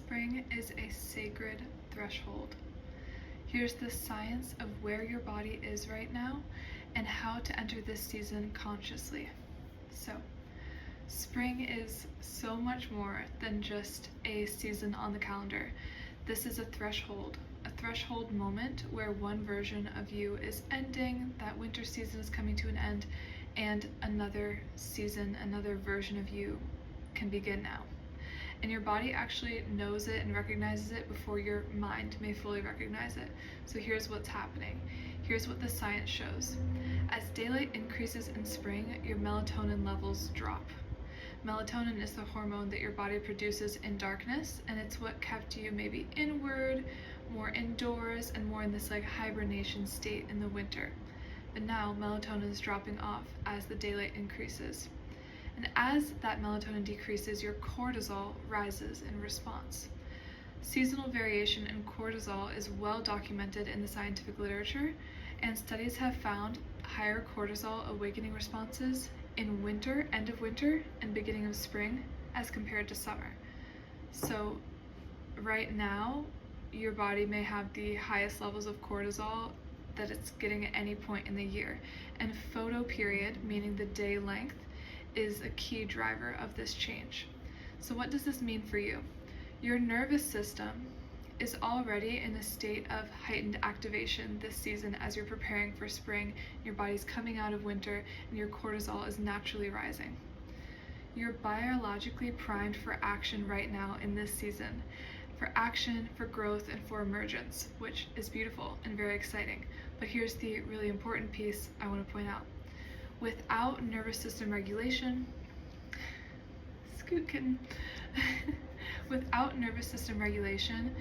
Spring is a sacred threshold. Here's the science of where your body is right now and how to enter this season consciously. So, spring is so much more than just a season on the calendar. This is a threshold moment where one version of you is ending, that winter season is coming to an end, and another season, another version of you can begin now. And your body actually knows it and recognizes it before your mind may fully recognize it. So here's what's happening. Here's what the science shows. As daylight increases in spring, your melatonin levels drop. Melatonin is the hormone that your body produces in darkness, and it's what kept you maybe inward, more indoors, and more in this hibernation state in the winter. But now melatonin is dropping off as the daylight increases. And as that melatonin decreases, your cortisol rises in response. Seasonal variation in cortisol is well documented in the scientific literature, and studies have found higher cortisol awakening responses in winter, end of winter, and beginning of spring as compared to summer. So right now, your body may have the highest levels of cortisol that it's getting at any point in the year. And photoperiod, meaning the day length, is a key driver of this change. So what does this mean for you? Your nervous system is already in a state of heightened activation this season as you're preparing for spring, your body's coming out of winter, and your cortisol is naturally rising. You're biologically primed for action right now in this season, for action, for growth, and for emergence, which is beautiful and very exciting. But here's the really important piece I want to point out. Without nervous system regulation, without nervous system regulation,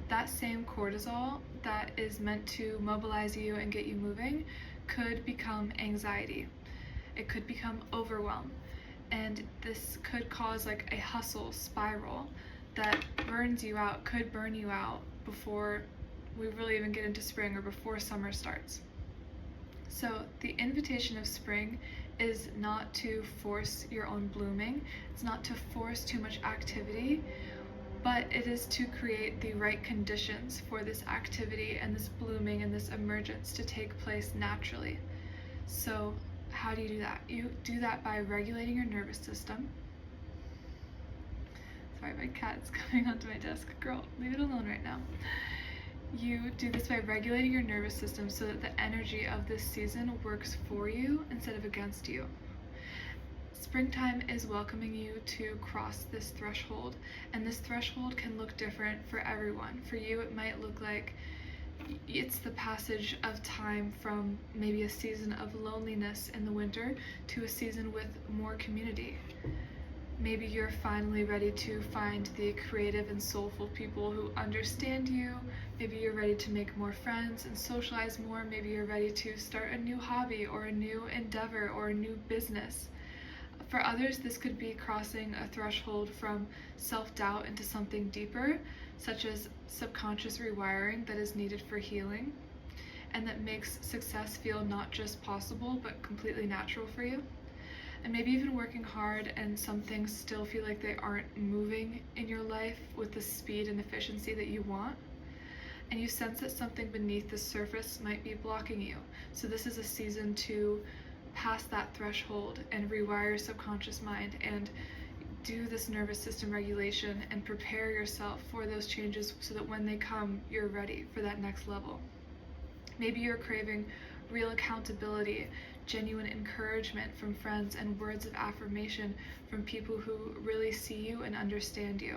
that same cortisol that is meant to mobilize you and get you moving could become anxiety. It could become overwhelm. And this could cause a hustle spiral that burns you out, could burn you out before we really even get into spring or before summer starts. So the invitation of spring is not to force your own blooming, it's not to force too much activity, but it is to create the right conditions for this activity and this blooming and this emergence to take place naturally. So how do you do that? You do that by regulating your nervous system. Sorry, my cat's coming onto my desk. Girl, leave it alone right now. You do this by regulating your nervous system so that the energy of this season works for you instead of against you. Springtime is welcoming you to cross this threshold, and this threshold can look different for everyone. For you, it might look like it's the passage of time from maybe a season of loneliness in the winter to a season with more community. Maybe you're finally ready to find the creative and soulful people who understand you. Maybe you're ready to make more friends and socialize more. Maybe you're ready to start a new hobby or a new endeavor or a new business. For others, this could be crossing a threshold from self-doubt into something deeper, such as subconscious rewiring that is needed for healing, and that makes success feel not just possible, but completely natural for you. And maybe even working hard and some things still feel like they aren't moving in your life with the speed and efficiency that you want. And you sense that something beneath the surface might be blocking you. So this is a season to pass that threshold and rewire your subconscious mind and do this nervous system regulation and prepare yourself for those changes so that when they come, you're ready for that next level. Maybe you're craving real accountability, genuine encouragement from friends, and words of affirmation from people who really see you and understand you.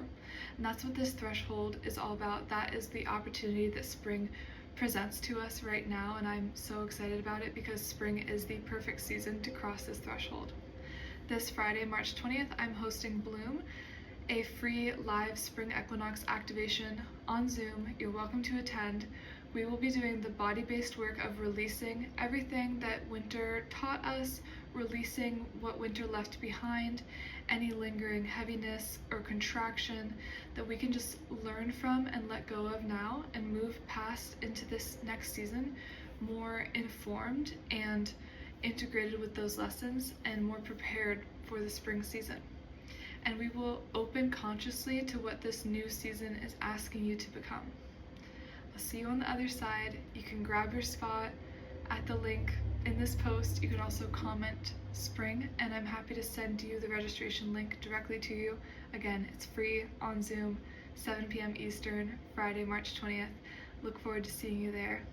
And that's what this threshold is all about. That is the opportunity that spring presents to us right now, and I'm so excited about it because spring is the perfect season to cross this threshold. This Friday, March 20th, I'm hosting Bloom, a free live spring equinox activation on Zoom. You're welcome to attend. We will be doing the body-based work of releasing everything that winter taught us, releasing what winter left behind, any lingering heaviness or contraction that we can just learn from and let go of now and move past into this next season more informed and integrated with those lessons and more prepared for the spring season. and we will open consciously to what this new season is asking you to become. I'll see you on the other side. You can grab your spot at the link in this post. You can also comment spring, and I'm happy to send you the registration link directly to you. Again, it's free on Zoom, 7 p.m. Eastern, Friday, March 20th. Look forward to seeing you there.